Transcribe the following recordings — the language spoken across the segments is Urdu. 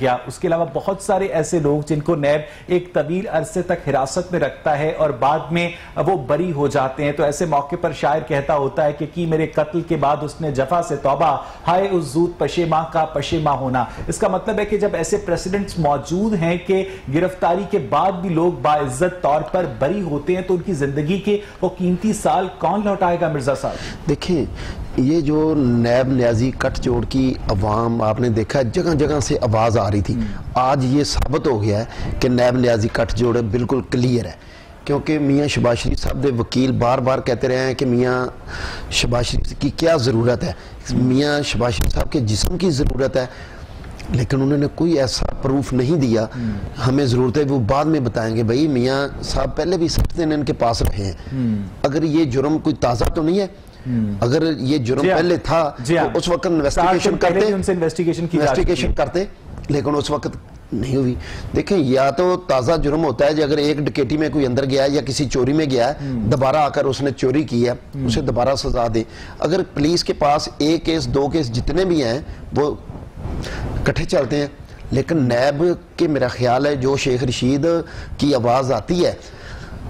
گیا. اس کے علاوہ بہت سارے ایسے لوگ جن کو نیب ایک طویل عرصے تک حراست میں رکھتا ہے اور بعد میں وہ بری ہو جاتے ہیں. تو ایسے موقع پر شاعر کہتا ہوتا ہے کہ کی میرے قتل کے بعد اس نے جفا سے توبہ, ہائے اس زود پشیماں کا پشیماں ہونا. اس کا مطلب ہے کہ جب ایسے پریسیڈنٹس موجود ہیں کہ گرفتاری کے بعد بھی لوگ باعزت طور پر بری ہوتے ہیں, تو ان کی زندگی کے وہ قیمتی سال کون لوٹائے گا مرزا صاحب؟ دیکھیں, یہ جو نیب نیازی کٹ جوڑ کی عوام آپ نے دیکھا جگہ جگہ سے آواز آ رہی تھی, آج یہ ثابت ہو گیا ہے کہ نیب نیازی کٹ جوڑ بالکل کلیئر ہے. کیونکہ میاں شہباز شریف صاحب دے وکیل بار بار کہتے رہے ہیں کہ میاں شہباز شریف کی کیا ضرورت ہے, میاں شہباز شریف صاحب کے جسم کی ضرورت ہے, لیکن انہوں نے کوئی ایسا پروف نہیں دیا. ہمیں ضرورت ہے وہ بعد میں بتائیں گے. بھائی میاں صاحب پہلے بھی 60 دن ان کے پاس رہے ہیں. اگر یہ جرم کوئی تازہ تو نہیں ہے, اگر یہ جرم پہلے تھا تو اس وقت انویسٹیگیشن کرتے, لیکن اس وقت نہیں ہوئی. دیکھیں, یا تو تازہ جرم ہوتا ہے کہ اگر ایک ڈکیٹی میں کوئی اندر گیا ہے یا کسی چوری میں گیا ہے, دوبارہ آ کر اس نے چوری کی ہے, اسے دوبارہ سزا دے. اگر پولیس کے پاس 1 کیس 2 کیس جتنے بھی ہیں وہ کٹھے چلتے ہیں, لیکن نیب کے میرا خیال ہے جو شیخ رشید کی آواز آتی ہے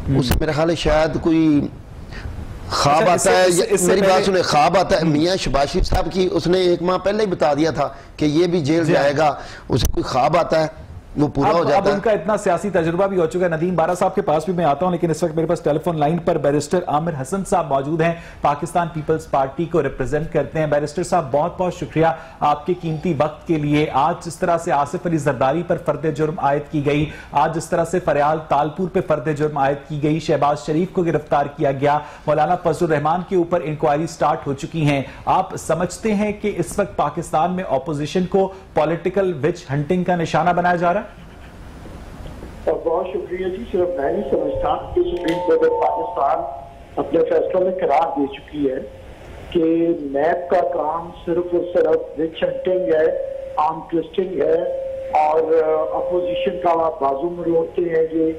اسے میرا خیال ہے شاید کوئی خواب آتا ہے. میری بات سنیں, خواب آتا ہے. میاں شہباز شریف صاحب کی اس نے 1 ماہ پہلے ہی بتا دیا تھا کہ یہ بھی جیل جائے گا, اسے کوئی خواب آتا ہے وہ پورا ہو جاتا ہے. اب ان کا اتنا سیاسی تجربہ بھی ہو چکا ہے. ندیم بارہ صاحب کے پاس بھی میں آتا ہوں, لیکن اس وقت میرے پاس ٹیلی فون لائن پر بیرسٹر عامر حسن صاحب موجود ہیں, پاکستان پیپلز پارٹی کو ریپرزینٹ کرتے ہیں. بیرسٹر صاحب بہت بہت شکریہ آپ کے قیمتی وقت کے لیے. آج جس طرح سے آصف علی زرداری پر فرد جرم عائد کی گئی, آج جس طرح سے فریال تالپور پہ فرد جرم عائد کی گئی, شہباز شریف کو گرفتار کیا گیا, مولانا فضل الرحمان کے اوپر انکوائری سٹارٹ ہو چکی ہیں, آپ سمجھتے ہیں کہ اس وقت پاکستان میں اپوزیشن کو پولیٹیکل وچ ہنٹنگ کا نشانہ بنایا جا رہا ہے؟ بہت شکریہ جی. صرف میں نہیں سمجھتا کہ سپریم کورٹ آف پاکستان اپنے فیصلوں میں قرار دے چکی ہے کہ نیب کا کام صرف اور صرف وچ ہنٹنگ ہے, آرم ٹویسٹنگ ہے, اور اپوزیشن کا بازو مروڑتے ہیں یہ.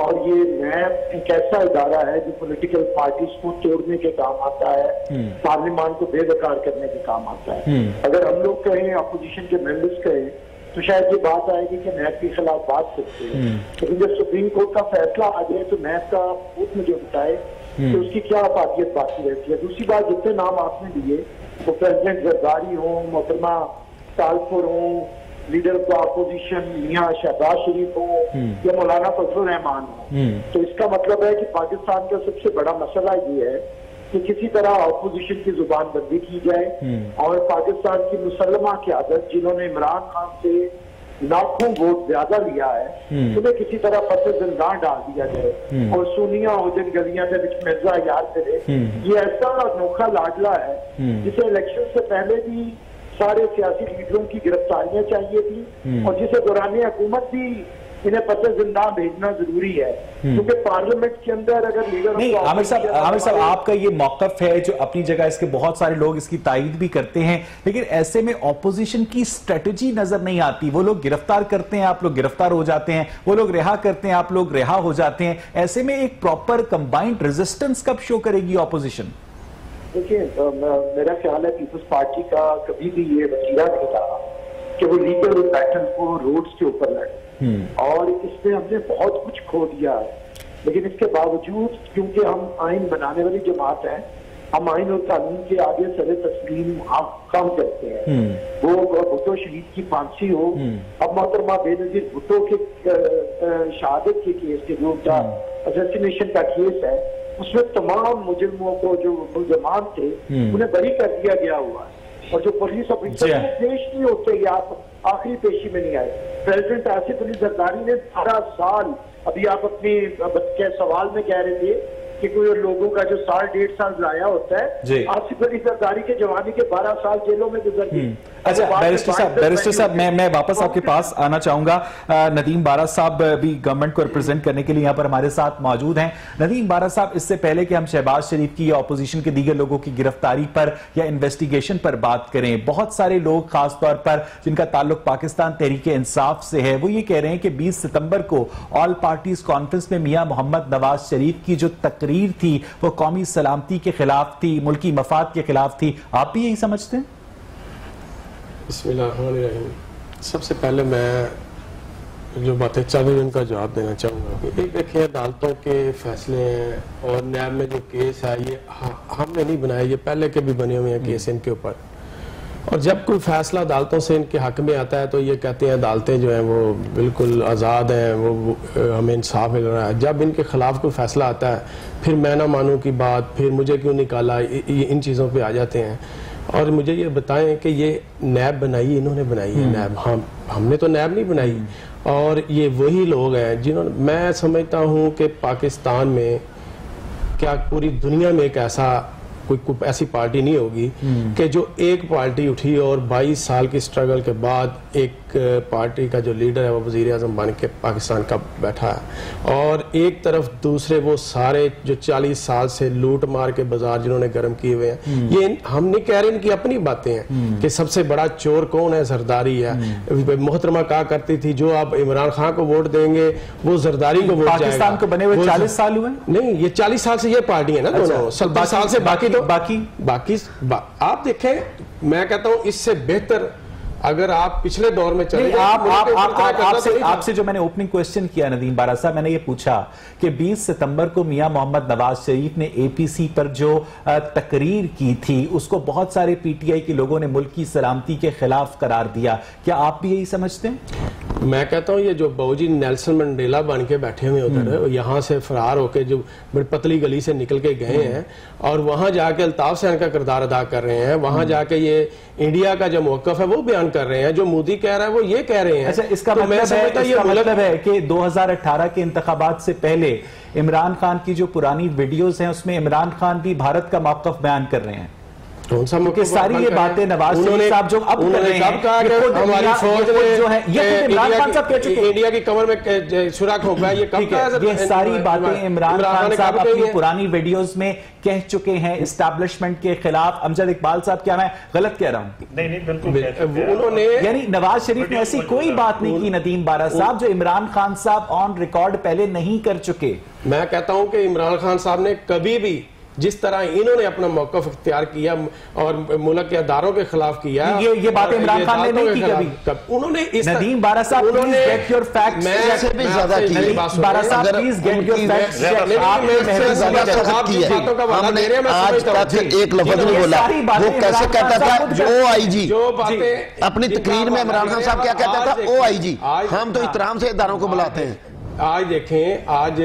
اور یہ نیب ایک ایسا ادارہ ہے جو پولیٹیکل پارٹیز کو توڑنے کے کام آتا ہے, پارلیمان کو بے دخار کرنے کے کام آتا ہے. اگر ہم لوگ کہیں, اپوزیشن کے ممبرز کہیں, تو شاید یہ بات آئے گی کہ نیب کے خلاف بات کرتے ہیں, لیکن جب سپریم کورٹ کا فیصلہ آ جائے تو نیب کا خود مجھے بتائے کہ اس کی کیا افادیت باقی رہتی ہے. دوسری بات, جتنے نام آپ نے دیے, وہ پریزیڈنٹ زرداری ہوں, محترمہ تالپور ہوں, لیڈر آف اپوزیشن میاں شہباز شریف ہوں, یا مولانا فضل الرحمان ہوں, تو اس کا مطلب ہے کہ پاکستان کا سب سے بڑا مسئلہ یہ ہے کہ کسی طرح اپوزیشن کی زبان بندی کی جائے, اور پاکستان کی مسلمہ قیادت جنہوں نے عمران خان سے لاکھوں ووٹ زیادہ لیا ہے, انہیں کسی طرح پس زندان ڈال دیا جائے, اور سونیا ہو جن گلیاں دے وچ مرزا یاد کرے. یہ ایسا انوکھا لاڈلا ہے جسے الیکشن سے پہلے بھی سارے سیاسی لیڈروں کی گرفتاریاں چاہیے تھی, اور جسے دوران حکومت بھی انہیں پتہ زندان بھیجنا ضروری ہے, کیونکہ پارلیمنٹ کے اندر اگر لیڈر نہیں. عامر صاحب آپ کا یہ موقف ہے جو اپنی جگہ, اس کے بہت سارے لوگ اس کی تائید بھی کرتے ہیں, لیکن ایسے میں اپوزیشن کی سٹریٹجی نظر نہیں آتی. وہ لوگ گرفتار کرتے ہیں, آپ لوگ گرفتار ہو جاتے ہیں, وہ لوگ رہا کرتے ہیں, آپ لوگ رہا ہو جاتے ہیں. ایسے میں ایک پراپر کمبائنڈ ریزسٹنس کب شو کرے گی اپوزیشن؟ دیکھیں, میرا خیال ہے پیپلز پارٹی کا کبھی بھی یہ وسیلہ نہیں رہا کہ وہ لیگل بیٹل کو روڈز کے اوپر لڑے, اور اس میں ہم نے بہت کچھ کھو دیا ہے. لیکن اس کے باوجود کیونکہ ہم آئین بنانے والی جماعت ہیں, ہم آئین اور قانون کے آگے سر تسلیم کام کرتے ہیں. وہ بھٹو شہید کی پھانسی ہو, اب محترمہ بے نظیر بھٹو کے شہادت کے کیس کے جو اسیسینیشن کا کیس ہے, اس میں تمام مجرموں کو جو ملزمان تھے انہیں بری کر دیا گیا ہوا ہے, اور جو پولیس افسر پیش نہیں ہوتے یا آخری پیشی میں نہیں آئے. پریزیڈنٹ آصف علی زرداری نے 12 سال, ابھی آپ اپنی سوال میں کہہ رہے تھے کہ کوئی لوگوں کا جو 1.5 سال ضائع ہوتا ہے, آصف علی زرداری کے جوانی کے 12 سال جیلوں میں گزر گئے. اچھا بیرسٹر صاحب میں واپس آپ کے پاس آنا چاہوں گا. ندیم بارہ صاحب بھی گورنمنٹ کو ریپرزینٹ کرنے کے لیے یہاں پر ہمارے ساتھ موجود ہیں. ندیم بارہ صاحب, اس سے پہلے کہ ہم شہباز شریف کی یا اپوزیشن کے دیگر لوگوں کی گرفتاری پر یا انویسٹیگیشن پر بات کریں, بہت سارے لوگ خاص طور پر جن کا تعلق پاکستان تحریک انصاف سے ہے, وہ یہ کہہ رہے ہیں کہ 20 ستمبر کو آل پارٹیز کانفرنس میں میاں محمد نواز شریف کی جو تقریر تھی وہ قومی سلامتی کے خلاف تھی, ملکی مفاد کے خلاف تھی. آپ بھی یہی سمجھتے ہیں؟ بسم اللہ الرحمن الرحیم. سب سے پہلے میں جو باتیں چل رہی ہیں ان کا جواب دینا چاہوں گا کہ ایک دیکھیں عدالتوں کے فیصلے ہیں اور نیب میں جو کیس ہے یہ ہم نے نہیں بنایا, یہ پہلے کے بھی بنے ہوئے ہیں کیس ان کے اوپر, اور جب کوئی فیصلہ عدالتوں سے ان کے حق میں آتا ہے تو یہ کہتے ہیں عدالتیں جو ہیں وہ بالکل آزاد ہیں, وہ ہمیں انصاف مل رہا ہے. جب ان کے خلاف کوئی فیصلہ آتا ہے پھر میں نہ مانوں کی بات, پھر مجھے کیوں نکالا, ان چیزوں پہ آ جاتے ہیں. اور مجھے یہ بتائیں کہ یہ نیب بنائی انہوں نے بنائی ہے نیب, ہم نے تو نیب نہیں بنائی, اور یہ وہی لوگ ہیں جنہوں نے, میں سمجھتا ہوں کہ پاکستان میں کیا پوری دنیا میں ایک کوئی ایسی پارٹی نہیں ہوگی کہ جو ایک پارٹی اٹھی اور 22 سال کی سٹرگل کے بعد ایک پارٹی کا جو لیڈر ہے وہ وزیر اعظم بن کے پاکستان کا بیٹھا ہے, اور ایک طرف دوسرے وہ سارے جو 40 سال سے لوٹ مار کے بازار جنہوں نے گرم کیے ہوئے ہیں. یہ ہم نہیں کہہ رہے, ان کی اپنی باتیں ہیں کہ سب سے بڑا چور کون ہے, زرداری ہے. محترمہ کہا کرتی تھی جو آپ عمران خان کو ووٹ دیں گے وہ زرداری کو ووٹ جائے گا. پاکستان کو بنے ہوئے 40 سال ہوئے نہیں, یہ 40 سال سے یہ پارٹی ہے نا دونوں, 70 سال سے باقی آپ دیکھیں. میں کہتا ہوں اس سے بہتر اگر آپ پچھلے دور میں چلے آپ سے جو میں نے اوپننگ کوئسچن کیا ندیم بارہ صاحب, میں نے یہ پوچھا کہ 20 ستمبر کو میاں محمد نواز شریف نے اے پی سی پر جو تقریر کی تھی اس کو بہت سارے پی ٹی آئی کے لوگوں نے ملک کی سلامتی کے خلاف قرار دیا, کیا آپ بھی یہی سمجھتے ہیں؟ میں کہتا ہوں یہ جو بہو جی نیلسن منڈیلا بن کے بیٹھے ہوئے ادھر, یہاں سے فرار ہو کے جو بڑی پتلی گلی سے نکل کے گئے ہیں اور وہاں جا کے الطاف حسین کا کردار ادا کر رہے ہیں, وہاں جا کے یہ انڈیا کا جو موقف ہے وہ بیان کر رہے ہیں, جو مودی کہہ رہا ہے وہ یہ کہہ رہے ہیں. اچھا, اس کا مطلب ہے کہ 2018 کے انتخابات سے پہلے عمران خان کی جو پرانی ویڈیوز ہیں اس میں عمران خان بھی بھارت کا موقف بیان کر رہے ہیں, کیونکہ ساری یہ باتیں نواز شریف صاحب جو اب کر رہے ہیں ہماری فوج نے انڈیا کی کمر میں سوراخ ہو گیا, یہ کب کا ہے؟ یہ ساری باتیں عمران خان صاحب اپنی پرانی ویڈیوز میں کہہ چکے ہیں اسٹیبلشمنٹ کے خلاف. امجد اقبال صاحب, کیا میں غلط کہہ رہا ہوں؟ نہیں بالکل, انہوں نے یعنی نواز شریف نے ایسی کوئی بات نہیں کی ندیم بارہ صاحب جو عمران خان صاحب آن ریکارڈ پہلے نہیں کر چکے. میں کہتا ہوں کہ عمران خان صاحب نے کبھی بھی جس طرح انہوں نے اپنا موقف اختیار کیا اور ملک کے اداروں کے خلاف کیا, یہ بات عمران خان نے نہیں کی کبھی. انہوں نے ندیم بارہ صاحب پلیز گیٹ یور فیکٹس, میں سے بھی زیادہ کی بارہ صاحب پلیز گیٹ یور فیکٹس. آپ نے زیادہ سخت کی ہے, ہم نے آج تک ایک لفظ نہیں بولا. وہ کیسے کہتا تھا او آئی جی, اپنی تقریر میں عمران خان صاحب کیا کہتا تھا, او آئی جی. ہم تو احترام سے اداروں کو بلاتے ہیں. آج دیکھیں, آج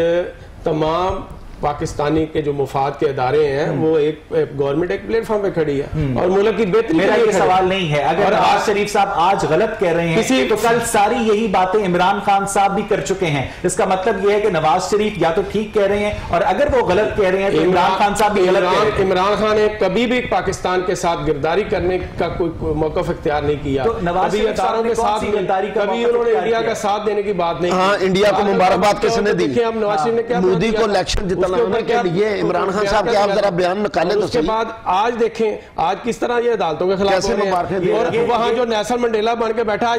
تمام پاکستانی کے جو مفاد کے ادارے ہیں وہ ایک گورنمنٹ ایک پلیٹ فارم پہ کھڑی ہے اور ملک کی بہتری. میرا یہ سوال نہیں ہے, اگر نواز شریف صاحب آج غلط کہہ رہے ہیں تو کل ساری یہی باتیں عمران خان صاحب بھی کر چکے ہیں. اس کا مطلب یہ ہے کہ نواز شریف یا تو ٹھیک کہہ رہے ہیں, اور اگر وہ غلط کہہ رہے ہیں تو عمران خان صاحب بھی غلط کہہ رہے ہیں. عمران خان نے کبھی بھی پاکستان کے ساتھ گرداری کرنے کا کوئی موقف اختیار نہیں کیا. کبھی اداروں کے ساتھ کبھی انہوں نے انڈیا کا ساتھ دینے کی بات نہیں کی. ہاں, انڈیا کو مبارکباد کس نے دی؟ ہم نواز شریف نے کیا مودی کو الیکشن جتلانے کے لیے عمران خان صاحب کے آپ ذرا بیان نکالیں تو اس کے بعد آج دیکھیں آج کس طرح یہ عدالتوں کے خلاف ہو رہے ہیں, اور وہاں جو نیلسن منڈیلا بن کے بیٹھا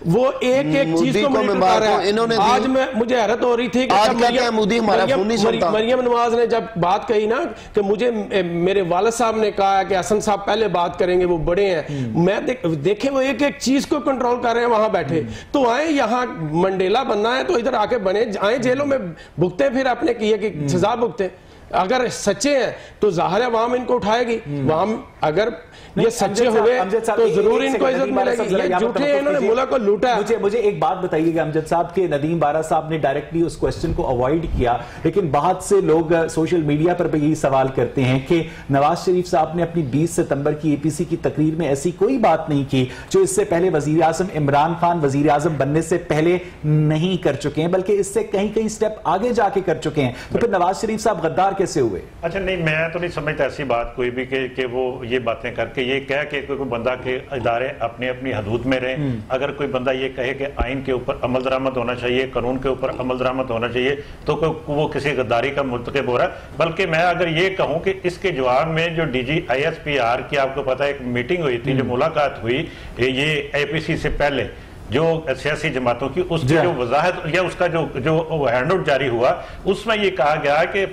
وہ ایک چیز کو مونیٹر کر رہا ہے. آج مجھے حیرت ہو رہی تھی کہ مریم نواز نے جب بات کہی نا کہ مجھے میرے والد صاحب نے کہا کہ حسن صاحب پہلے بات کریں گے, وہ بڑے ہیں. میں دیکھیں وہ ایک ایک چیز کو کنٹرول کر رہے ہیں وہاں بیٹھے. تو آئیں یہاں منڈیلا بننا ہے تو ادھر آ کے بنے, آئیں جیلوں میں بھگتے, پھر اپنے کیے کہ سزا بھگتے. اگر سچے ہیں تو ظاہر ہے عوام ان کو اٹھائے گی. عوام اگر یہ سچے ہوئے تو ضرور ان کو عزت ملے گی. یہ جھوٹے ہیں, انہوں نے ملک کو لوٹا ہے. مجھے ایک بات بتائیے گا امجد صاحب کہ ندیم بارہ صاحب نے ڈائریکٹلی اس کوسچن کو اوائڈ کیا, لیکن بہت سے لوگ سوشل میڈیا پر بھی یہی سوال کرتے ہیں کہ نواز شریف صاحب نے اپنی 20 ستمبر کی اے پی سی کی تقریر میں ایسی کوئی بات نہیں کی جو اس سے پہلے وزیر اعظم عمران خان وزیر اعظم بننے سے پہلے نہیں کر چکے ہیں, بلکہ اس سے کہیں سٹیپ آگے جا کے کر چکے ہیں. تو پھر نواز شریف صاحب غدار کیسے ہوئے؟ اچھا نہیں, میں تو نہیں سمجھتا ایسی بات کوئی بھی کہ وہ یہ باتیں کر کے یہ کہہ کہ کوئی بندہ کے ادارے اپنی اپنی حدود میں رہیں. اگر کوئی بندہ یہ کہے کہ آئین کے اوپر عمل درآمد ہونا چاہیے, قانون کے اوپر عمل درآمد ہونا چاہیے, تو وہ کسی غداری کا مرتکب ہو رہا ہے. بلکہ میں اگر یہ کہوں کہ اس کے جواب میں جو D G I S P R کی آپ کو پتا ایک میٹنگ ہوئی تھی, جو ملاقات ہوئی یہ اے پی سی سے پہلے جو سیاسی جماعتوں کی, اس کی جو وضاحت یا اس کا جو ہینڈ آؤٹ جاری ہوا, اس میں یہ کہا گیا کہ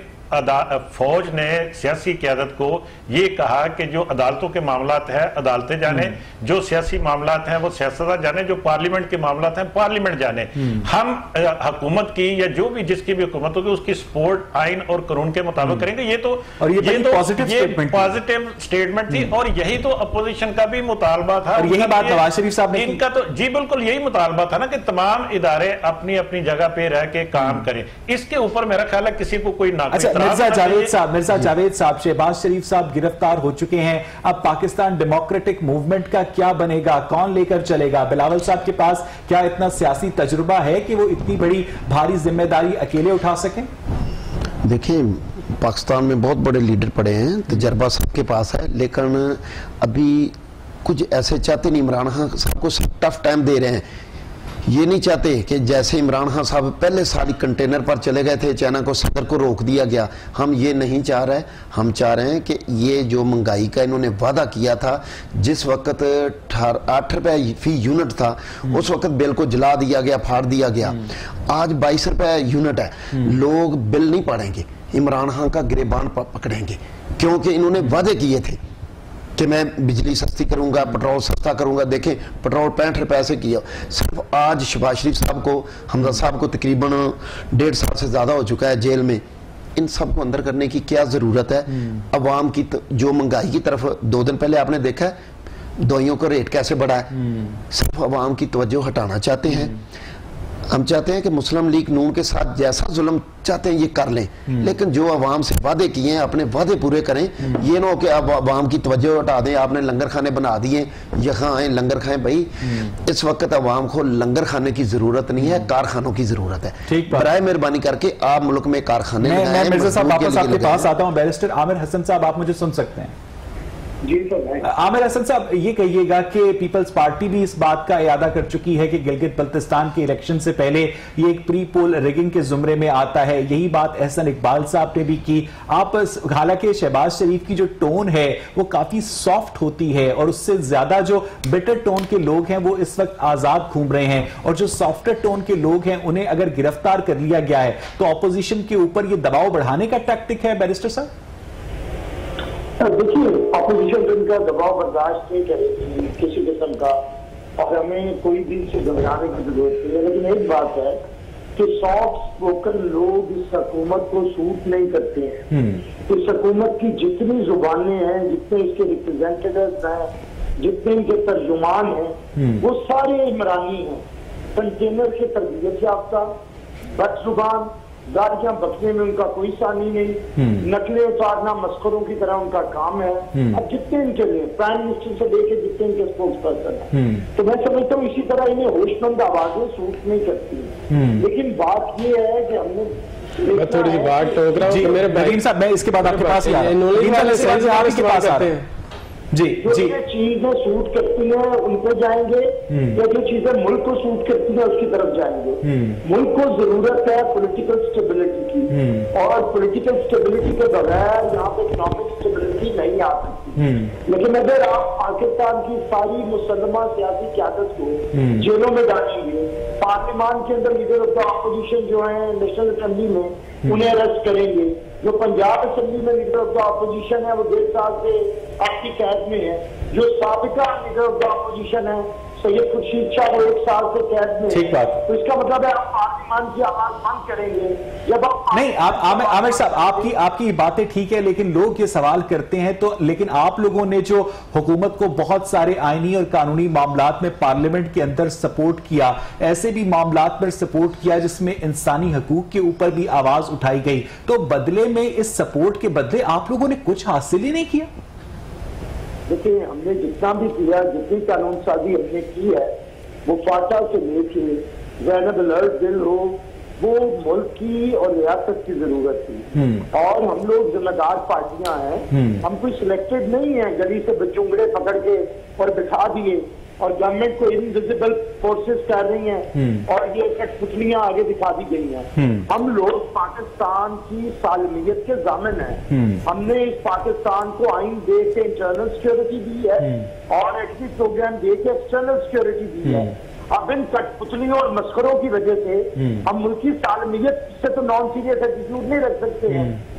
فوج نے سیاسی قیادت کو یہ کہا کہ جو عدالتوں کے معاملات ہیں عدالتیں جانے، جو سیاسی معاملات ہیں وہ سیاستدان جانے، جو پارلیمنٹ کے معاملات ہیں پارلیمنٹ جانے. ہم حکومت کی یا جو بھی جس کی بھی حکومت ہوگی اس کی سپورٹ آئین اور قانون کے مطابق کریں گے. یہ تو پازیٹیو سٹیٹمنٹ تھی اور یہی تو اپوزیشن کا بھی مطالبہ تھا. اور یہی بات نواز شریف صاحب نے ان کا تو جی بالکل یہی مطالبہ تھا نا کہ تمام ادارے اپنی اپنی جگہ پہ رہ کے کام کریں. اس کے اوپر میرا خیال ہے کسی کو کوئی مرزا جاوید صاحب شہباز شریف صاحب گرفتار ہو چکے ہیں. اب پاکستان ڈیموکریٹک موومنٹ کا کیا بنے گا؟ کون لے کر چلے گا؟ بلاول صاحب کے پاس کیا اتنا سیاسی تجربہ ہے کہ وہ اتنی بڑی بھاری ذمہ داری اکیلے اٹھا سکیں؟ دیکھیں پاکستان میں بہت بڑے لیڈر پڑے ہیں، تجربہ سب کے پاس ہے، لیکن ابھی کچھ ایسے چاہتے نہیں. عمران خان صاحب کو سب ٹف ٹائم دے رہے ہیں. یہ نہیں چاہتے کہ جیسے عمران خان صاحب پہلے ساری کنٹینر پر چلے گئے تھے، چائنا کو صدر کو روک دیا گیا. ہم یہ نہیں چاہ رہے. ہم چاہ رہے ہیں کہ یہ جو مہنگائی کا انہوں نے وعدہ کیا تھا، جس وقت 8 روپے فی یونٹ تھا اس وقت بل کو جلا دیا گیا، پھاڑ دیا گیا. آج 22 روپے یونٹ ہے. لوگ بل نہیں پڑھیں گے، عمران خان کا گریبان پکڑیں گے، کیونکہ انہوں نے وعدے کیے تھے کہ میں بجلی سستی کروں گا، پٹرول سستا کروں گا. دیکھیں پٹرول 65 روپے سے کیا. صرف آج شہباز شریف صاحب کو، حمزہ صاحب کو تقریباً 1.5 سال سے زیادہ ہو چکا ہے جیل میں. ان سب کو اندر کرنے کی کیا ضرورت ہے؟ عوام کی جو مہنگائی کی طرف 2 دن پہلے آپ نے دیکھا ہے دوائیوں کا ریٹ کیسے بڑھا ہے. صرف عوام کی توجہ ہٹانا چاہتے ہیں. ہم چاہتے ہیں کہ مسلم لیگ نون کے ساتھ جیسا ظلم چاہتے ہیں یہ کر لیں، لیکن جو عوام سے وعدے کیے ہیں اپنے وعدے پورے کریں. یہ نہ ہو کہ اب عوام کی توجہ ہٹا دیں. آپ نے لنگر خانے بنا دیے، یہاں آئیں لنگر کھائیں. بھائی اس وقت عوام کو لنگر کھانے کی ضرورت نہیں ہے، کارخانوں کی ضرورت ہے. برائے مہربانی کر کے آپ ملک میں کارخانے لگائیں. میں مرزا صاحب واپس آپ کے پاس آتا ہوں. بیرسٹر عامر حسن صاحب آپ مجھے سن سکتے ہیں؟ جی سر. عامر حسن صاحب یہ کہیے گا کہ پیپلز پارٹی بھی اس بات کا اعادہ کر چکی ہے کہ گلگت بلتستان کے الیکشن سے پہلے یہ ایک پری پول ریگنگ کے زمرے میں آتا ہے. یہی بات احسن اقبال صاحب نے بھی کی. آپ حالانکہ شہباز شریف کی جو ٹون ہے وہ کافی سافٹ ہوتی ہے اور اس سے زیادہ جو بیٹر ٹون کے لوگ ہیں وہ اس وقت آزاد گھوم رہے ہیں، اور جو سافٹر ٹون کے لوگ ہیں انہیں اگر گرفتار کر لیا گیا ہے تو اپوزیشن کے اوپر یہ دباؤ بڑھانے کا ٹیکٹک ہے بیرسٹر صاحب؟ دیکھیے اپوزیشن ان کا دباؤ برداشت نہیں کرے گی کسی قسم کا، اور ہمیں کوئی بھی سے گھبرانے کی ضرورت نہیں ہے. لیکن ایک بات ہے کہ سافٹ اسپوکن لوگ اس حکومت کو سوٹ نہیں کرتے ہیں. اس حکومت کی جتنی زبانیں ہیں، جتنے اس کے ریپرزینٹیٹیوز ہیں، جتنے ان کے ترجمان ہیں، وہ سارے عمرانی ہیں. کنٹینر کے تربیت یافتہ، بد زبان، گاڑیاں بکنے میں ان کا کوئی ثانی نہیں، نقلیں اتارنا مسخروں کی طرح ان کا کام ہے. اب جتنے ان کے لیے پرائم منسٹر سے لے کے جتنے ان کے اسپوکس پرسن ہیں، تو میں سمجھتا ہوں اسی طرح انہیں ہوش مند آوازیں سوٹ نہیں کرتی. لیکن بات یہ ہے کہ ہم نے میں تھوڑی سی بات ٹوک رہا ہوں. میرے نعیم صاحب میں اس کے بعد آپ کے پاس ہی آ رہا ہوں. آپ کے پاس آ رہے ہیں. جی جو چیزیں سوٹ کرتی ہیں ان کو جائیں گے، یا جو چیزیں ملک کو سوٹ کرتی ہیں اس کی طرف جائیں گے. ملک کو ضرورت ہے پولیٹیکل سٹیبلٹی کی، اور پولیٹیکل سٹیبلٹی کے بغیر یہاں پہ اکنامک سٹیبلٹی نہیں آ سکتی. لیکن اگر آپ پاکستان کی ساری مسلمہ سیاسی قیادت کو جیلوں میں ڈالیں گے، پارلیمان کے اندر لیڈر آف دا اپوزیشن جو ہیں نیشنل اسمبلی میں انہیں اریسٹ کریں گے، جو پنجاب اسمبلی میں لیڈر آف دا اپوزیشن ہے وہ 1.5 سال سے آپ کی قید میں ہے، جو سابقہ لیڈر آف دا اپوزیشن ہے سید خورشید شاہ وہ 1 سال سے قید میں ہے. تو اس کا مطلب ہے آپ پارلیمان کی آواز بند کریں گے جب آپ نہیں. عامر صاحب آپ کی باتیں ٹھیک ہے، لیکن لوگ یہ سوال کرتے ہیں تو لیکن آپ لوگوں نے جو حکومت کو بہت سارے آئینی اور قانونی معاملات میں پارلیمنٹ کے اندر سپورٹ کیا، ایسے بھی معاملات پر سپورٹ کیا جس میں انسانی حقوق کے اوپر بھی آواز اٹھائی گئی، تو بدلے میں اس سپورٹ کے بدلے آپ لوگوں نے کچھ حاصل ہی نہیں کیا. دیکھیں ہم نے جتنا بھی کیا، جتنی قانون سازی ہم نے کی ہے، وہ فاٹا سے لے کے زینب الارض بل ہو، وہ ملک کی اور ریاست کی ضرورت تھی. اور ہم لوگ ذمہ دار پارٹیاں ہیں، ہم کوئی سلیکٹڈ نہیں ہیں گلی سے بچونگڑے پکڑ کے اور بٹھا دیے اور گورنمنٹ کو انویزیبل فورسز کر رہی ہیں اور یہ کٹ پتلیاں آگے دکھا دی گئی ہیں. ہم لوگ پاکستان کی سالمیت کے ضامن ہیں. ہم نے اس پاکستان کو آئین دے کے انٹرنل سیکیورٹی دی ہے اور ایکٹیو پروگرام دے کے ایکسٹرنل سیکیورٹی دی ہے. اب ان کٹ پتلیوں اور مسخروں کی وجہ سے ہم ملکی سالمیت سے تو نان سیریس ایٹیٹیوڈ نہیں رکھ سکتے ہیں.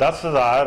10,000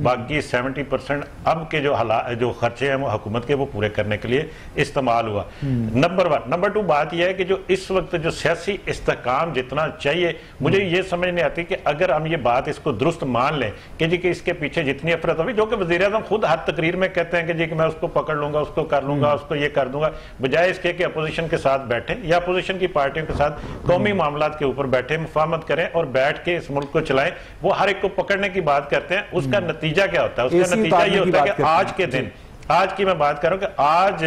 باقی 70% اب کے جو خرچے ہیں وہ حکومت کے وہ پورے کرنے کے لیے استعمال ہوا. نمبر 1. نمبر 2 بات یہ ہے کہ جو اس وقت جو سیاسی استحکام جتنا چاہیے, مجھے یہ سمجھ نہیں آتی کہ اگر ہم یہ بات اس کو درست مان لیں کہ جی کہ اس کے پیچھے جتنی افراتفری, جو کہ وزیر اعظم خود ہر تقریر میں کہتے ہیں کہ جی کہ میں اس کو پکڑ لوں گا, اس کو کر لوں گا, اس کو یہ کر دوں گا, بجائے اس کے کہ اپوزیشن کے ساتھ بیٹھیں یا اپوزیشن کی پارٹیوں کے ساتھ قومی معاملات کے اوپر بیٹھیں, مفاہمت کریں اور بیٹھ کے اس ملک کو چلائیں. وہ ہر ایک کو پکڑنے کی بات کرتے ہیں, اس کا نتیجہ کیا ہوتا ہے؟ اس کا نتیجہ یہ ہوتا ہے کہ آج کے دن, آج کی میں بات کر رہا ہوں کہ آج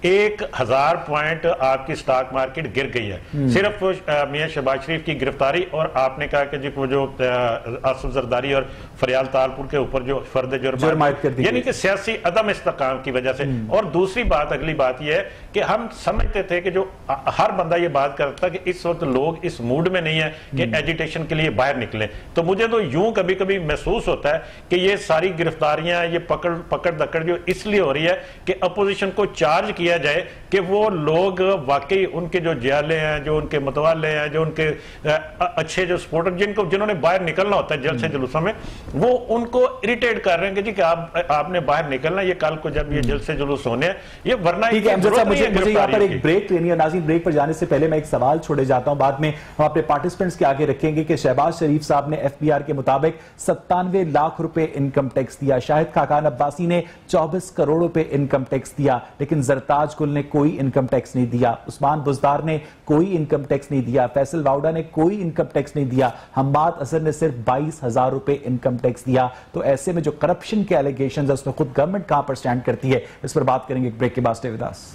1000 پوائنٹ آپ کی سٹاک مارکیٹ گر گئی ہے صرف میاں شہباز شریف کی گرفتاری, اور آپ نے کہا کہ جی وہ جو آصف زرداری اور فریال تالپور کے اوپر جو فرد جرم یعنی کہ سیاسی عدم استحکام کی وجہ سے. اور دوسری بات, اگلی بات یہ ہے کہ ہم سمجھتے تھے کہ جو ہر بندہ یہ بات کرتا کہ اس وقت لوگ اس موڈ میں نہیں ہیں کہ ایجیٹیشن کے لیے باہر نکلیں. تو مجھے تو یوں کبھی کبھی محسوس ہوتا ہے کہ یہ ساری گرفتاریاں, یہ پکڑ دکڑ جو اس لیے ہو رہی ہے کہ اپوزیشن کو چارج کیا جائے کہ وہ لوگ واقعی ان کے جو جیلے ہیں, جو ان کے متوالے ہیں, جو ان کے اچھے جو سپورٹر جنہوں نے باہر نکلنا ہوتا ہے جلسے جلوسوں میں, وہ ان کو اریٹیٹ کر رہے ہیں کہ جی کہ آپ نے باہر نکلنا, یہ کل کو جب یہ جلسے جلوس ہونے ہیں, یہ ورنہ مجھے یہاں پر ایک بریک لینی ہے. ناظرین, بریک پر جانے سے پہلے میں ایک سوال چھوڑے جاتا ہوں, بعد میں ہم اپنے پارٹیسپینٹس کے آگے رکھیں گے کہ شہباز شریف صاحب نے ایف بی آر کے مطابق 97 لاکھ روپے انکم ٹیکس دیا, شاہد خاقان عباسی نے 24 کروڑ روپے انکم ٹیکس دیا, لیکن زرتاج گل نے کوئی انکم ٹیکس نہیں دیا, عثمان بزدار نے کوئی انکم ٹیکس نہیں دیا, فیصل واؤڈا نے کوئی انکم ٹیکس نہیں دیا, حماد اظہر نے صرف 22,000 روپے انکم ٹیکس دیا. تو ایسے میں جو کرپشن کے الیگیشنز اس میں خود گورنمنٹ کہاں پر سٹینڈ کرتی ہے, اس پر بات کریں گے ایک بریک کے بعد. Stay with us.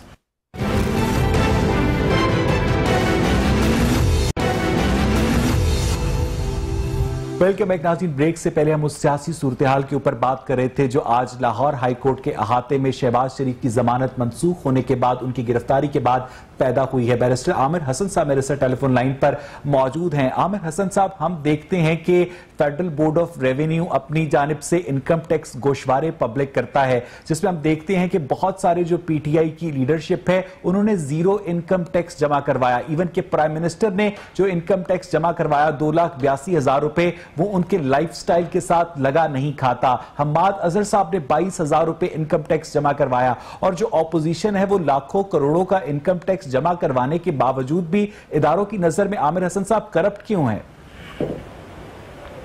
Welcome back ناظرین. بریک سے پہلے ہم اس سیاسی صورتحال کے اوپر بات کر رہے تھے جو آج لاہور ہائی کورٹ کے احاطے میں شہباز شریف کی ضمانت منسوخ ہونے کے بعد, ان کی گرفتاری کے بعد پیدا ہوئی ہے. بیرسٹر عامر حسن صاحب میرے سے ٹیلی فون لائن پر موجود ہیں. عامر حسن صاحب, ہم دیکھتے ہیں کہ فیڈرل بورڈ آف ریونیو اپنی جانب سے انکم ٹیکس گوشوارے پبلک کرتا ہے, جس میں ہم دیکھتے ہیں کہ بہت سارے جو پی ٹی آئی کی لیڈرشپ ہے انہوں نے زیرو انکم ٹیکس جمع کروایا. ایون کہ پرائم منسٹر نے جو انکم ٹیکس جمع کروایا 2,82,000 روپے, وہ ان کے لائف سٹائل کے ساتھ لگا نہیں کھاتا. حماد اظہر صاحب نے 22,000 روپے انکم ٹیکس جمع کروایا, اور جو اپوزیشن ہے وہ لاکھوں کروڑوں کا انکم ٹیکس جمع کروانے کے باوجود بھی اداروں کی نظر میں عامر حسن صاحب کرپٹ کیوں ہیں؟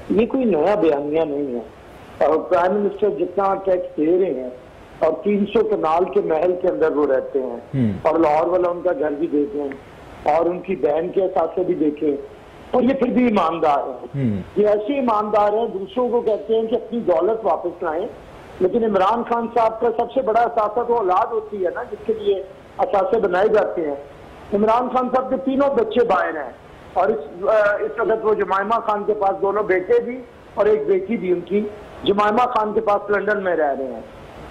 یہ کوئی نیا بیانیہ نہیں ہے. اور پرائم منسٹر جتنا ٹیکس دے رہے ہیں, اور 300 کنال کے محل کے اندر وہ رہتے ہیں, اور لاہور والا ان کا گھر بھی دیکھیں, اور ان کی بہن کے ساتھ سے بھی دیکھیں, اور یہ پھر بھی ایماندار ہیں. یہ ایسے ایماندار ہیں, دوسروں کو کہتے ہیں کہ اپنی دولت واپس لائیں, لیکن عمران خان صاحب کا سب سے بڑا اثاثہ تو اولاد ہوتی ہے نا, جس کے لیے اثاثے بنائے جاتے ہیں. عمران خان صاحب کے 3 بچے باہر ہیں, اور اس وقت وہ جمائمہ خان کے پاس 2 بیٹے بھی اور ایک بیٹی بھی ان کی جمائمہ خان کے پاس لندن میں رہ رہے ہیں.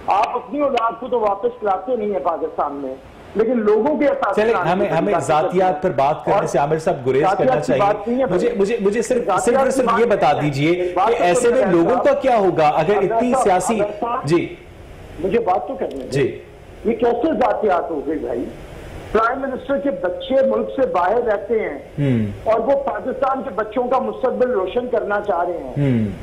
آپ اپنی اولاد کو تو واپس لاتے نہیں ہیں پاکستان میں, لیکن لوگوں کے چلیں ہمیں ذاتیات پر بات کرنے سے عامر صاحب گریز کرنا چاہیے. مجھے صرف یہ بتا دیجئے کہ ایسے میں لوگوں کا کیا ہوگا اگر اتنی سیاسی, جی مجھے بات تو کرنے دیں, یہ کیسے ذاتیات ہو گئی بھائی؟ پرائم منسٹر کے بچے ملک سے باہر رہتے ہیں, اور وہ پاکستان کے بچوں کا مستقبل روشن کرنا چاہ رہے ہیں.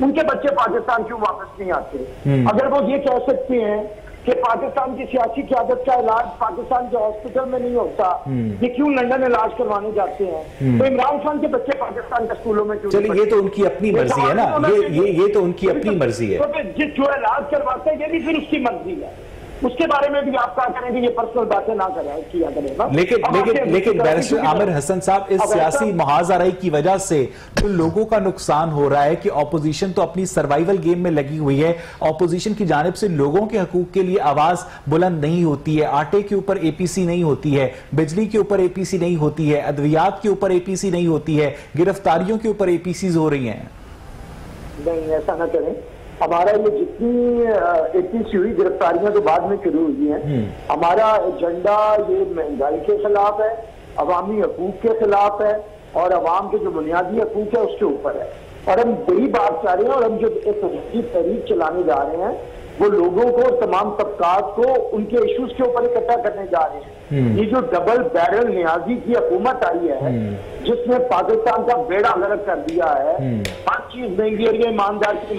ان کے بچے پاکستان کیوں واپس نہیں آتے؟ اگر وہ یہ کہہ سکتے ہیں کہ پاکستان کی سیاسی قیادت کا علاج پاکستان کے ہاسپٹل میں نہیں ہوتا, یہ کیوں لندن علاج کروانے جاتے ہیں؟ تو عمران خان کے بچے پاکستان کے اسکولوں میں کیوں؟ چلیے یہ تو ان کی اپنی مرضی ہے نا, یہ تو ان کی اپنی مرضی ہے. جو علاج کرواتے ہیں یہ بھی پھر اس کی مرضی ہے, اس کے بارے میں بھی آپ کہا کریں کہ یہ پرسنل باتیں نہ کیا کریں. لیکن بیرسٹر عامر حسن صاحب, اس سیاسی محاذ آرائی کی وجہ سے جو لوگوں کا نقصان ہو رہا ہے کہ اپوزیشن تو اپنی سروائیول گیم میں لگی ہوئی ہے, اپوزیشن کی جانب سے لوگوں کے حقوق کے لیے آواز بلند نہیں ہوتی ہے. آٹے کے اوپر اے پی سی نہیں ہوتی ہے, بجلی کے اوپر اے پی سی نہیں ہوتی ہے, ادویات کے اوپر اے پی سی نہیں ہوتی ہے, گرفتاریوں کے اوپر اے پی سیز ہو رہی ہیں. نہیں, ایسا نہ کریں. ہمارا یہ جتنی اے پی سی ہوئی گرفتاریاں تو بعد میں شروع ہوئی ہیں. ہمارا ایجنڈا یہ مہنگائی کے خلاف ہے, عوامی حقوق کے خلاف ہے, اور عوام کے جو بنیادی حقوق ہے اس کے اوپر ہے. اور ہم یہی بات چاہ رہے ہیں, اور ہم جو تحریک چلانے جا رہے ہیں وہ لوگوں کو, تمام طبقات کو ان کے ایشوز کے اوپر اکٹھا کرنے جا رہے ہیں. یہ جو ڈبل بیرل نیازی کی حکومت آئی ہے جس نے پاکستان کا بیڑا غرق کر دیا ہے, ہر چیز مہنگی, اور یہ ایماندار کی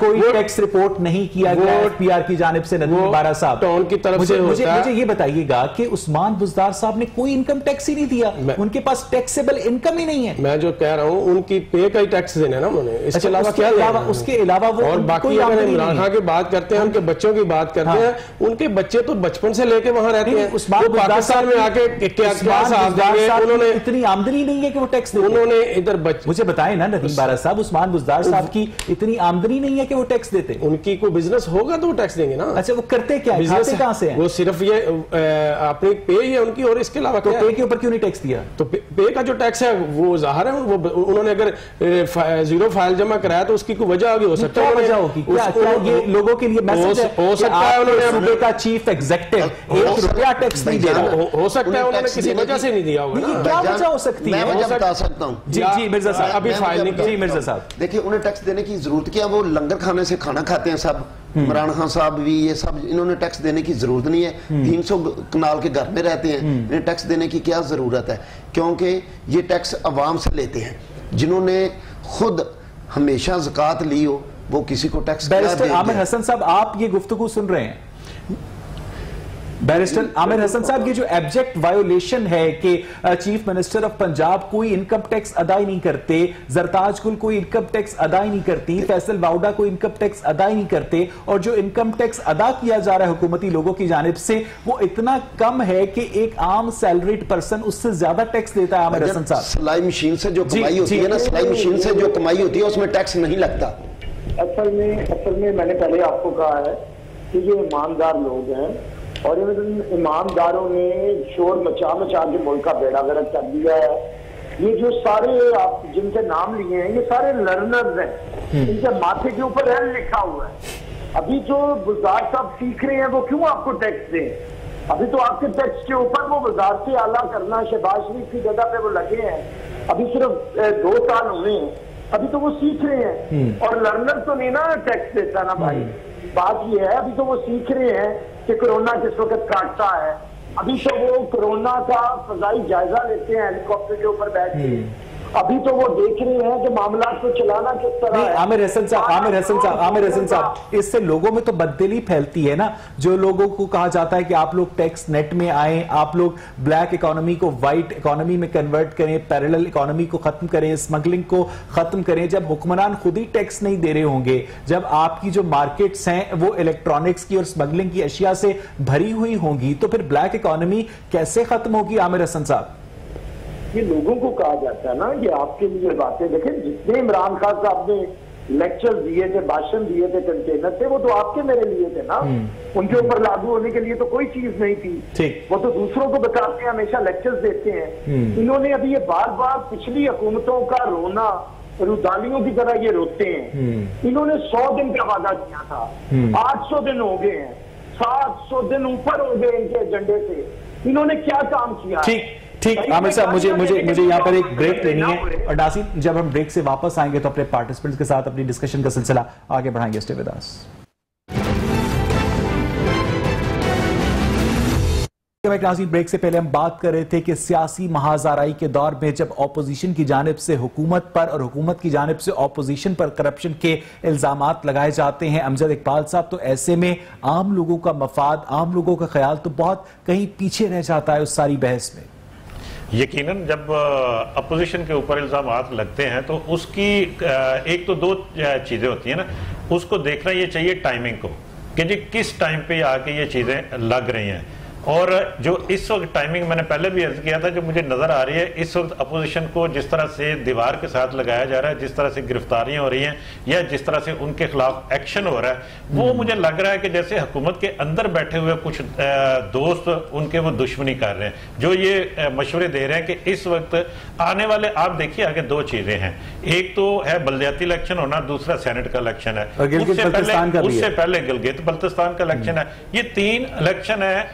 کوئی ٹیکس رپورٹ نہیں کیا گیا ایف پی آر کی جانب سے ندیم بارہ صاحب ٹون کی طرف سے ہوتا ہے. مجھے یہ بتائیے گا کہ عثمان بزدار صاحب نے کوئی انکم ٹیکس ہی نہیں دیا, ان کے پاس ٹیکسیبل انکم ہی نہیں ہے. میں جو کہہ رہا ہوں ان کی پے کا ہی ٹیکس دینا ہے نا انہوں نے, اس کے علاوہ کیا دینا ہے؟ اس کے علاوہ وہ اور باقی اگر عمران خان کی بات کرتے ہیں, ان کے بچوں کی بات کرتے ہیں, ان کے بچے تو بچپن سے لے کے وہاں رہتے ہیں. وہ پاکستان میں آ کے کیا صاحب دیں گے, انہوں نے اتنی آمدنی نہیں ہے کہ وہ ٹیکس دیں. انہوں نے ادھر مجھے بتائیں نا ندیم بارہ صاحب, عثمان بزدار صاحب کی اتنی آمدنی نہیں ہے کہ وہ ٹیکس دیتے. ان کی کوئی بزنس ہوگا تو وہ ٹیکس دیں گے نا. اچھا وہ کرتے کیا ہے, کھاتے کہاں سے ہیں؟ وہ صرف یہ اپنی پے ہی ہے ان کی, اور اس کے علاوہ تو پے کے اوپر کیوں نہیں ٹیکس دیا؟ تو پے کا جو ٹیکس ہے وہ ظاہر ہے, انہوں نے اگر زیرو فائل جمع کرایا تو اس کی کوئی وجہ ہوگی, ہو سکتا ہے وجہ ہوگی. کیا یہ لوگوں کے لیے میسج ہے ہو سکتا ہے انہوں نے صوبے کا چیف ایگزیکٹو ₹1 ٹیکس نہیں دے رہا, ہو سکتا ہے انہوں نے کسی وجہ سے نہیں دیا ہوگا. کیا وجہ ہو سکتی ہے؟ میں وجہ بتا سکتا ہوں. جی مرزا صاحب ابھی فائل نہیں. جی مرزا صاحب دیکھیں انہیں ٹیکس دینے کی ضرورت کیا, وہ لنگر کھانے سے کھانا کھاتے ہیں سب, عمران خان صاحب بھی, یہ سب, انہوں نے ٹیکس دینے کی ضرورت نہیں ہے. 300 کنال کے گھر میں رہتے ہیں, انہیں ٹیکس دینے کی کیا ضرورت ہے؟ کیونکہ یہ ٹیکس عوام سے لیتے ہیں. جنہوں نے خود ہمیشہ زکوٰۃ لی ہو وہ کسی کو ٹیکس. بیرسٹر عامر حسن صاحب آپ یہ گفتگو سن رہے ہیں, بیرسٹر عامر حسن صاحب یہ جو ایبجیکٹ وائیولیشن ہے کہ چیف منسٹر آف پنجاب کوئی انکم ٹیکس ادا ہی نہیں کرتے, زرتاج گل کوئی انکم ٹیکس ادا ہی نہیں کرتی, فیصل واؤڈا کوئی انکم ٹیکس ادا ہی نہیں کرتے, اور جو انکم ٹیکس ادا کیا جا رہا ہے حکومتی لوگوں کی جانب سے وہ اتنا کم ہے کہ ایک عام سیلریڈ پرسن اس سے زیادہ ٹیکس دیتا ہے. عامر حسن صاحب سلائی مشین سے جو کمائی ہوتی ہے نا, سلائی مشین سے جو کمائی ہوتی ہے اس میں ٹیکس نہیں لگتا. اصل میں نے پہلے آپ کو کہا ہے کہ یہ ایماندار لوگ ہیں, اور ایمانداروں نے شور مچا کے ملک کا بیڑا گرک کر دیا ہے. یہ جو سارے آپ جن کے نام لیے ہیں یہ سارے لرنرز ہیں, ان کے ماتھے کے اوپر ایل لکھا ہوا ہے. ابھی جو بزدار صاحب سیکھ رہے ہیں وہ کیوں آپ کو ٹیکس دیں؟ ابھی تو آپ کے ٹیکس کے اوپر وہ وزارت اعلیٰ کرنا, شہباز شریف کی جگہ پہ وہ لگے ہیں, ابھی صرف 2 سال ہوئے ہیں, ابھی تو وہ سیکھ رہے ہیں. اور لرنر تو نہیں نا ٹیکس دیتا نا بھائی, بات یہ ہے ابھی تو وہ سیکھ رہے ہیں کہ کرونا کس وقت کاٹتا ہے. ابھی تو وہ کرونا کا فضائی جائزہ لیتے ہیں ہیلی کاپٹر کے اوپر بیٹھ کے, ابھی تو وہ دیکھ رہے ہیں کہ معاملات کو چلانا کس طرح ہے. عامر حسن صاحب اس سے لوگوں میں تو بددلی پھیلتی ہے نا. جو لوگوں کو کہا جاتا ہے کہ آپ لوگ ٹیکس نیٹ میں آئیں, آپ لوگ بلیک اکانومی کو وائٹ اکانومی میں کنورٹ کریں, پیرلل اکانومی کو ختم کریں, اسمگلنگ کو ختم کریں. جب حکمران خود ہی ٹیکس نہیں دے رہے ہوں گے, جب آپ کی جو مارکیٹس ہیں وہ الیکٹرانکس کی اور اسمگلنگ کی اشیاء سے بھری ہوئی ہوں گی, تو پھر بلیک اکانومی کیسے ختم ہوگی؟ عامر حسن صاحب یہ لوگوں کو کہا جاتا ہے نا, یہ آپ کے لیے باتیں دیکھیں, جتنے عمران خان صاحب نے لیکچر دیے تھے, بھاشن دیے تھے, کنٹینر تھے, وہ تو آپ کے میرے لیے تھے نا, ان کے اوپر لاگو ہونے کے لیے تو کوئی چیز نہیں تھی. وہ تو دوسروں کو بتاتے ہیں, ہمیشہ لیکچرز دیتے ہیں. انہوں نے ابھی یہ بار بار پچھلی حکومتوں کا رونا رودالیوں کی طرح یہ روتے ہیں. انہوں نے 100 دن کا وعدہ کیا تھا, 800 دن ہو گئے ہیں, 700 دن اوپر ہو گئے ان کے ایجنڈے سے. انہوں نے کیا کام کیا؟ ٹھیک عامر صاحب مجھے یہاں پر ایک بریک لینی ہے, اور ناصر جب ہم بریک سے واپس آئیں گے تو اپنے پارٹیسپنٹس کے ساتھ اپنی ڈسکشن کا سلسلہ آگے بڑھائیں گے. Stay with us. ناظرین بریک سے پہلے ہم بات کر رہے تھے کہ سیاسی محاذ-آرائی کے دور میں جب اپوزیشن کی جانب سے حکومت پر اور حکومت کی جانب سے اپوزیشن پر کرپشن کے الزامات لگائے جاتے ہیں امجد اقبال صاحب, تو ایسے میں عام لوگوں کا مفاد, عام لوگوں کا خیال تو بہت کہیں پیچھے رہ جاتا ہے اس ساری بحث میں. یقیناً جب اپوزیشن کے اوپر الزامات لگتے ہیں تو اس کی ایک تو 2 چیزیں ہوتی ہیں نا, اس کو دیکھنا یہ چاہیے ٹائمنگ کو کہ جی کس ٹائم پہ آ کے یہ چیزیں لگ رہی ہیں. اور جو اس وقت ٹائمنگ میں نے پہلے بھی عرض کیا تھا جو مجھے نظر آ رہی ہے اس وقت اپوزیشن کو جس طرح سے دیوار کے ساتھ لگایا جا رہا ہے, جس طرح سے گرفتاریاں ہو رہی ہیں یا جس طرح سے ان کے خلاف ایکشن ہو رہا ہے, وہ مجھے لگ رہا ہے کہ جیسے حکومت کے اندر بیٹھے ہوئے کچھ دوست ان کے وہ دشمنی کر رہے ہیں, جو یہ مشورے دے رہے ہیں کہ اس وقت آنے والے, آپ دیکھیے آگے 2 چیزیں ہیں, ایک تو ہے بلدیاتی الیکشن ہونا, دوسرا سینٹ کا الیکشن ہے, اس سے پہلے گلگت بلتستان کا الیکشن ہے. یہ 3 الیکشن ہے,